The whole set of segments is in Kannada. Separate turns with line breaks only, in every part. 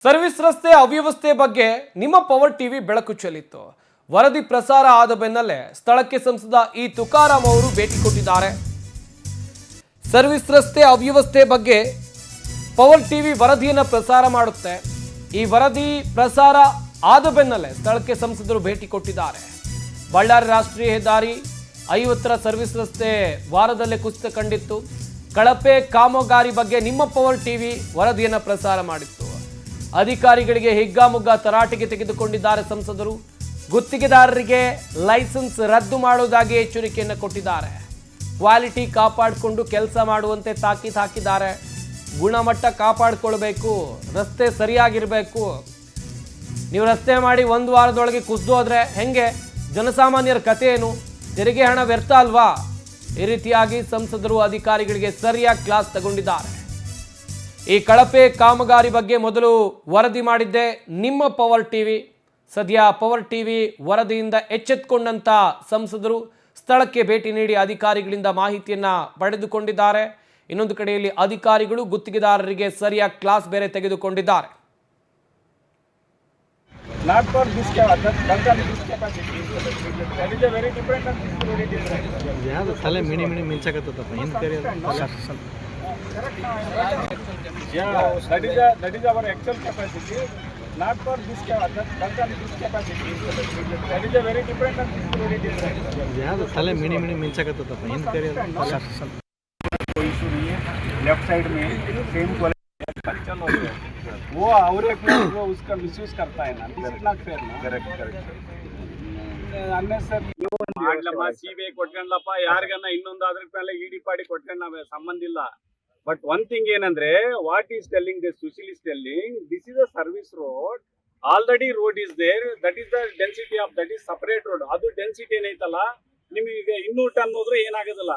ಸರ್ವಿಸ್ ರಸ್ತೆ ಅವ್ಯವಸ್ಥೆ ಬಗ್ಗೆ ನಿಮ್ಮ ಪವರ್ ಟಿವಿ ಬೆಳಕು ಚೆಲ್ಲಿತ್ತು. ವರದಿ ಪ್ರಸಾರ ಆದ ಬೆನ್ನಲ್ಲೇ ಸ್ಥಳಕ್ಕೆ ಸಂಸದ ಇ ತುಕಾರಾಂ ಅವರು ಭೇಟಿ ಕೊಟ್ಟಿದ್ದಾರೆ. ಸರ್ವಿಸ್ ರಸ್ತೆ ಅವ್ಯವಸ್ಥೆ ಬಗ್ಗೆ ಪವರ್ ಟಿವಿ ವರದಿಯನ್ನು ಪ್ರಸಾರ ಮಾಡುತ್ತೆ. ಈ ವರದಿ ಪ್ರಸಾರ ಆದ ಬೆನ್ನಲ್ಲೇ ಸ್ಥಳಕ್ಕೆ ಸಂಸದರು ಭೇಟಿ ಕೊಟ್ಟಿದ್ದಾರೆ. ಬಳ್ಳಾರಿ ರಾಷ್ಟ್ರೀಯ ಹೆದ್ದಾರಿ 50ರ ಸರ್ವಿಸ್ ರಸ್ತೆ ವಾರದಲ್ಲೇ ಕುಸಿತ ಕಂಡಿತ್ತು. ಕಳಪೆ ಕಾಮಗಾರಿ ಬಗ್ಗೆ ನಿಮ್ಮ ಪವರ್ ಟಿವಿ ವರದಿಯನ್ನು ಪ್ರಸಾರ ಮಾಡಿತ್ತು. ಅಧಿಕಾರಿಗಳಿಗೆ ಹಿಗ್ಗಾಮುಗ್ಗಾ ತರಾಟೆಗೆ ತೆಗೆದುಕೊಂಡಿದ್ದಾರೆ ಸಂಸದರು. ಗುತ್ತಿಗೆದಾರರಿಗೆ ಲೈಸೆನ್ಸ್ ರದ್ದು ಮಾಡುವುದಾಗಿ ಎಚ್ಚರಿಕೆಯನ್ನು ಕೊಟ್ಟಿದ್ದಾರೆ. ಕ್ವಾಲಿಟಿ ಕಾಪಾಡಿಕೊಂಡು ಕೆಲಸ ಮಾಡುವಂತೆ ತಾಕೀತು ಹಾಕಿದ್ದಾರೆ. ಗುಣಮಟ್ಟ ಕಾಪಾಡಿಕೊಳ್ಬೇಕು, ರಸ್ತೆ ಸರಿಯಾಗಿರಬೇಕು. ನೀವು ರಸ್ತೆ ಮಾಡಿ 1 ವಾರದೊಳಗೆ ಕುಸಿದು ಹೋದ್ರೆ ಹೆಂಗೆ? ಜನಸಾಮಾನ್ಯರ ಕಥೆ ಏನು? ತೆರಿಗೆ ಹಣ ವ್ಯರ್ಥ ಅಲ್ವಾ? ಈ ರೀತಿಯಾಗಿ ಸಂಸದರು ಅಧಿಕಾರಿಗಳಿಗೆ ಸರಿಯಾಗಿ ಕ್ಲಾಸ್ ತಗೊಂಡಿದ್ದಾರೆ. ಈ ಕಳಪೆ ಕಾಮಗಾರಿ ಬಗ್ಗೆ ಮೊದಲು ವರದಿ ಮಾಡಿದ್ದೆ ನಿಮ್ಮ ಪವರ್ ಟಿವಿ. ಸದ್ಯ ಪವರ್ ಟಿವಿ ವರದಿಯಿಂದ ಎಚ್ಚೆತ್ತುಕೊಂಡಂತ ಸಂಸದರು ಸ್ಥಳಕ್ಕೆ ಭೇಟಿ ನೀಡಿ ಅಧಿಕಾರಿಗಳಿಂದ ಮಾಹಿತಿಯನ್ನ ಪಡೆದುಕೊಂಡಿದ್ದಾರೆ. ಇನ್ನೊಂದು ಕಡೆಯಲ್ಲಿ ಅಧಿಕಾರಿಗಳು ಗುತ್ತಿಗೆದಾರರಿಗೆ ಸರಿಯಾಗಿ ಕ್ಲಾಸ್ ಬೇರೆ ತೆಗೆದುಕೊಂಡಿದ್ದಾರೆ.
Not for this capacity. That is a very different and this is very different.
ಯಾವುದು ತಲೆ ಮಿಣಿ ಮಿಂಚಕತ್ತಪ್ಪ ಏನು ಕರಿ
Yeah, that is our actual capacity. Not for this capacity. That is a very different and this is very different.
ಯಾವುದು ತಲೆ ಮಿಣಿ ಮಿಂಚಕತ್ತಪ್ಪ ಏನು ಕರಿ
कोई इशू नहीं है. लेफ्ट साइड में सेम क्वालिटी चलो वो और एक वो उसका मिसयूज करता है ना. दिस इज नॉट फेयर ना. करेक्ट ಅನ್ನೆಸರಿ ಮಾಡ್ಲಮ್ಮ ಸಿಬಿಐ ಕೊಟ್ಕೊಂಡ್ಲಪ್ಪ ಯಾರಿಗನ್ನ ಇನ್ನೊಂದು ಅದ್ರ ಮೇಲೆ ಇಡಿ ಪಾಡಿ ಕೊಟ್ಕೊಂಡ್ ನಾವೇ ಸಂಬಂಧ ಇಲ್ಲ. ಬಟ್ ಒನ್ ಥಿಂಗ್ ಏನಂದ್ರೆ what is telling this Sushil is telling this is a service road. Already road is there. That is the density of that is separate road. ಅದು ಡೆನ್ಸಿಟಿ ಏನೈತಲ್ಲ ನಿಮಗೆ 200 ಟನ್ ಹೋದ್ರೆ ಏನಾಗೋದಿಲ್ಲ.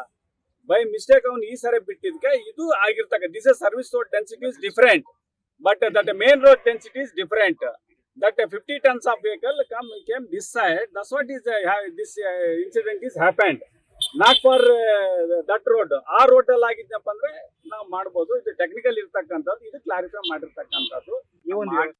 ಬೈ ಮಿಸ್ಟೇಕ್ ಅವ್ನು ಈ ಸರಿ ಬಿಟ್ಟಿದ್ಕೆ ಇದು ಆಗಿರ್ತಕ್ಕ. This is service road density is different. But that main road density is different. That 50 tons of vehicle came this side. That's what is this incident is happened. Not for that road. ಆ ರೋಡ್ ಅಲ್ಲಿ ಆಗಿದ್ದಪ್ಪ ಅಂದ್ರೆ ನಾವು ಮಾಡಬಹುದು. ಇದು ಟೆಕ್ನಿಕಲ್ ಇರ್ತಕ್ಕಂಥದ್ದು. ಇದು ಕ್ಲಾರಿಫೈ ಮಾಡಿರ್ತಕ್ಕಂಥದ್ದು.